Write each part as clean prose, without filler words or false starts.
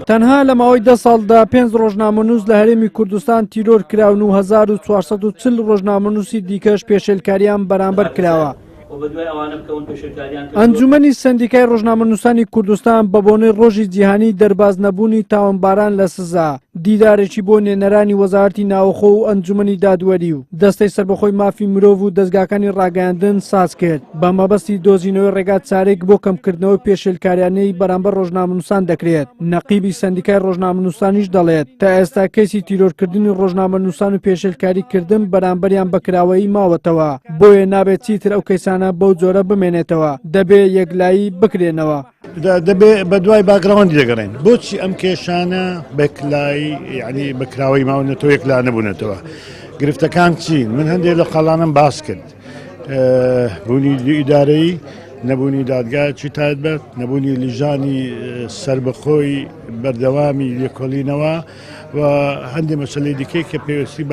تەنها لە ماوەی 10 ساڵدا 5 ڕۆژنامەنووس لە هەرێمی کوردستان تیرۆر کراون و 1440 ڕۆژنامەنووسی دیکەش پێشێلکاریان بەرامبەر کراوە. ئەنجومەنی سندیکای ڕۆژنامەنووسانی کوردستان بە بۆنەی ڕۆژی جیهانی دەرباز نەبوونی تاوانباران لە سزا دیدارێکی بۆ نێنەرانی وەزارەتی ناوخۆ و ئەنجومەنی دادوەری و دەستەی سربەخۆی مافی مرۆڤ و دەستگاکانی ڕاگەیاندن ساز کرد بە مەبەستی دۆزینەوەی ڕێگا چارێک بۆ کەمکردنەوەی پێشێلکاریانەی بەرامبەر ڕۆژنامەنووسان دەکرێت. نەقیبی سندیکای ڕۆژنامەنووسانیش دەڵێت تا ئێستا کەسی تیرۆرکردنی ڕۆژنامەنووسان و پێشێلکاریکردن بەرامبەریان بەکراوەیی ماوەتەوە بۆیە نابێت چیتر ئەو کەیسانە بەو جۆرە بمێنێتەوە دەبێ یەکلایی بکرێنەوە. دەبێ بە دوای باگراوەندی دەگەڕێن بۆچی ئەم کێشانە بەکلایی یعنی بەکراوەی ماونێتەوە یەکلا نەبوونێتەوە گرفتەکان چین من هەندێک لە قەڵانم باس کرد بوونی ئیدارەی نەبوونی دادگا چی تایبەت نەبوونی لیژانی سربەخۆی بەردەوامی لێکۆڵینەوە و هەندێک مەسەلەی دیکەی کە پێویستی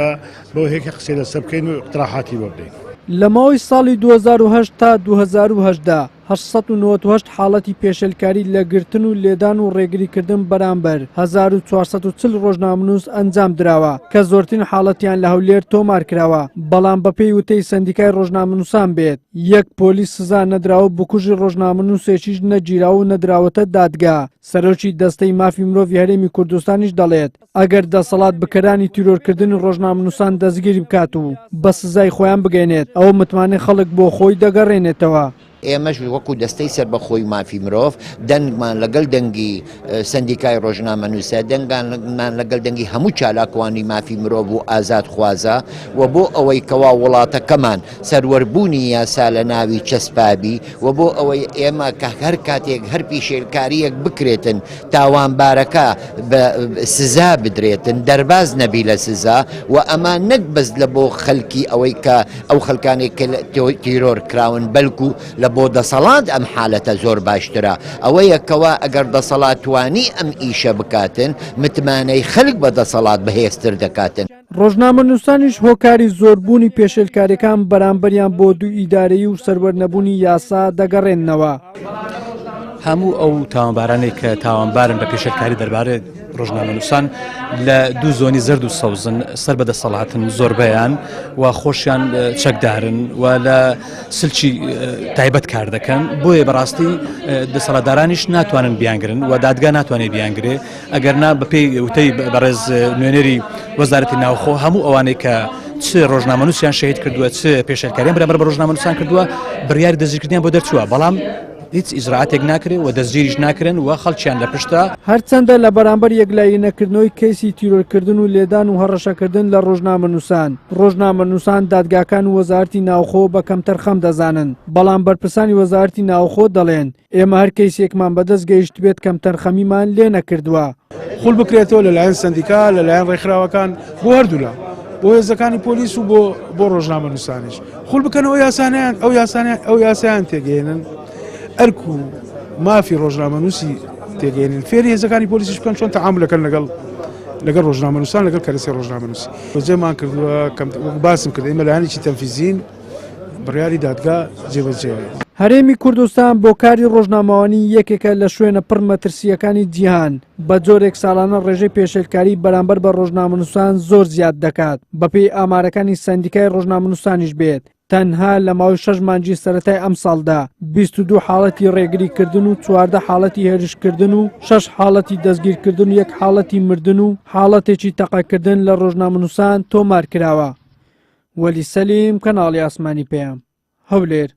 بۆ هێکە قسەی لەسەر بکەین و اقتراحاتی بۆ بدەین. لە ماوەی ساڵی 2008 تا 2010 898 حاڵەتی پێشێلکاری لە گرتن و لێدان و ڕێگریکردن بەرامبەر 1440 ڕۆژنامەنووس ئەنجام درراوە کە زۆرترین حاڵەتیان لە هەولێر تۆمار کراوە بەڵام بەپێی وتەی سندیکای ڕۆژنامەنووسان بێت یەک پۆلیس سزا نەدراوە بکوژی ڕۆژنامەنووسێکیش نەگیراوە و نەدراوەتە دادگا. سەرۆکی دەستەی مافی مرۆڤ هەرێمی کوردستانیش دەڵێت ئەگەر دەسەڵات بکەرانی تیرۆرکردنی ڕۆژنامەنووسان دەستگیری بکات و بە سزای خۆیان بگەێنێت ئەوە متمانەی خەڵک بۆ خۆی دەگەڕێنێتەوە. ئێمەش وەکو دەستەی سربەخۆی مافی مرۆڤ دەنگمان لەگەڵ دەنگی سندیکای ڕۆژنامەنووسە دەنگمان لەگەڵ دەنگی هەموو چالاکوانی مافی مرۆڤ و ئازاد خوازە و بۆ ئەوەی کەوا وڵاتەکەمان سەروەربوونی یاسا لە ناوی چەسپابی و بۆ ئەوەی ئێمە کە هەر کاتێک هەر پیشێلکاریەک بکرێتن تاوانبارەکە بە سزا بدرێتن دەرباز نەبی لە سزا و ئەمە نەک بەس لە بۆ خەڵکی ئەوەی کە ئەو خەڵکانێک تیرۆر کراون بەلکو لە بۆ دەسەڵات ئەم حالەتە زۆر باشترە ئەوەیە کەوا ئەگەر دەسەڵات توانی ئەم ئیشە بکاتن متمانەی خەڵک بە دەسەڵات بەهێزتر دەکاتن. ڕۆژنامەنووسانیش هۆکاری زۆربوونی پێشێلکاریەکان بەرامبەریان بۆ دوو ئیدارەیی و سەروەرنەبوونی یاسا دەگەڕێنەوە. هەموو ئەو تاوانبارانێک کە تاوانبارن بە پێشێلکاری دەربارەی ڕۆژنامەنووسان لە دوو زۆنی زرد و سەوزن سەر بە دەسەڵاتن زۆربەیان و خۆشیان چەکدارن و لە سلکی تایبەت کار دەکەن بۆیە بەڕاستی دەسەڵاتدارانیش ناتوانن بیانگرن و دادگا ناتوانێت بیانگرێ ئەگەر نا بەپێی وتەی بەڕێز نوێنەری وەزارەتی ناوخۆ هەموو ئەوانەی کە چ ڕۆژنامەنووسیان شەهید کردووە چ پێشێلکاریان بەرامبەر بە ڕۆژنامەنووسان کردووە بڕیاری دەستگیرکردنیان بۆ دەرچووە بەڵام هیچ ئیجرعاتێک ناکرێت و دەستگیریش ناکرێن و خەڵکیان لە پشتە هەرچەندە لە بەرامبەر یەکلایی نەکردنەوەی کەیسی تیرۆرکردن و لێدان و هەڕەشەکردن لە ڕۆژنامەنووسان دادگاکان و وەزارەتی ناوخۆ بە کەمتەر خەم دەزانن بەڵام بەرپرسانی وەزارەتی ناوخۆ دەڵێن ئێمە هەر کەیسێکمان بەدەست گەیشت بێت کەمتەر خەمیمان لێ نەکردووە. خول بکرێتەوە لەلایەن سندیکا لەلایەن ڕێکخراوەکان بۆ هەردوولا بۆ هێزەکانی پۆلیس و بۆ ڕۆژنامەنووسانیش خول بکەنەوە ئەو یاسایان تێگەێنن ئەرکو مافی ڕۆژنامەنووسی تێگەێنن فێری هێزەکانی پۆلیسیش بکەن چۆن تەعاملەکەن لەگەڵ ڕۆژنامەنووسان لەگەڵ کەرەسی ڕۆژنامەنووسی جێمان کردووە باسم کرد ئێمە لایەنێکی تەنفیزین بڕیاری دادگا جێبەجێ. هەرێمی کوردستان بۆ کاری ڕۆژنامەوانی یەکێکە لە شوێنە پڕ مەترسیەکانی جیهان بە جۆرێک ساڵانە ڕێژەی پێشێلکاری بەرامبەر بە ڕۆژنامەنووسان زۆر زیاد دەکات بەپێی ئامارەکانی سندیکای ڕۆژنامەنووسانیش بێت تەنها لە ماوەی 6 مانگی سەرەتای ئەم ساڵدا 22 حاڵەتی ڕێگریکردن و 14 حاڵەتی هێرشکردن و 6 حاڵەتی دەستگیرکردن و 1 حاڵەتی مردن و حاڵەتێکی تەقەکردن لە ڕۆژنامەنووسان تۆمار کراوە. وەلی سەلیم کەناڵی ئاسمانی پێیام هەولێر.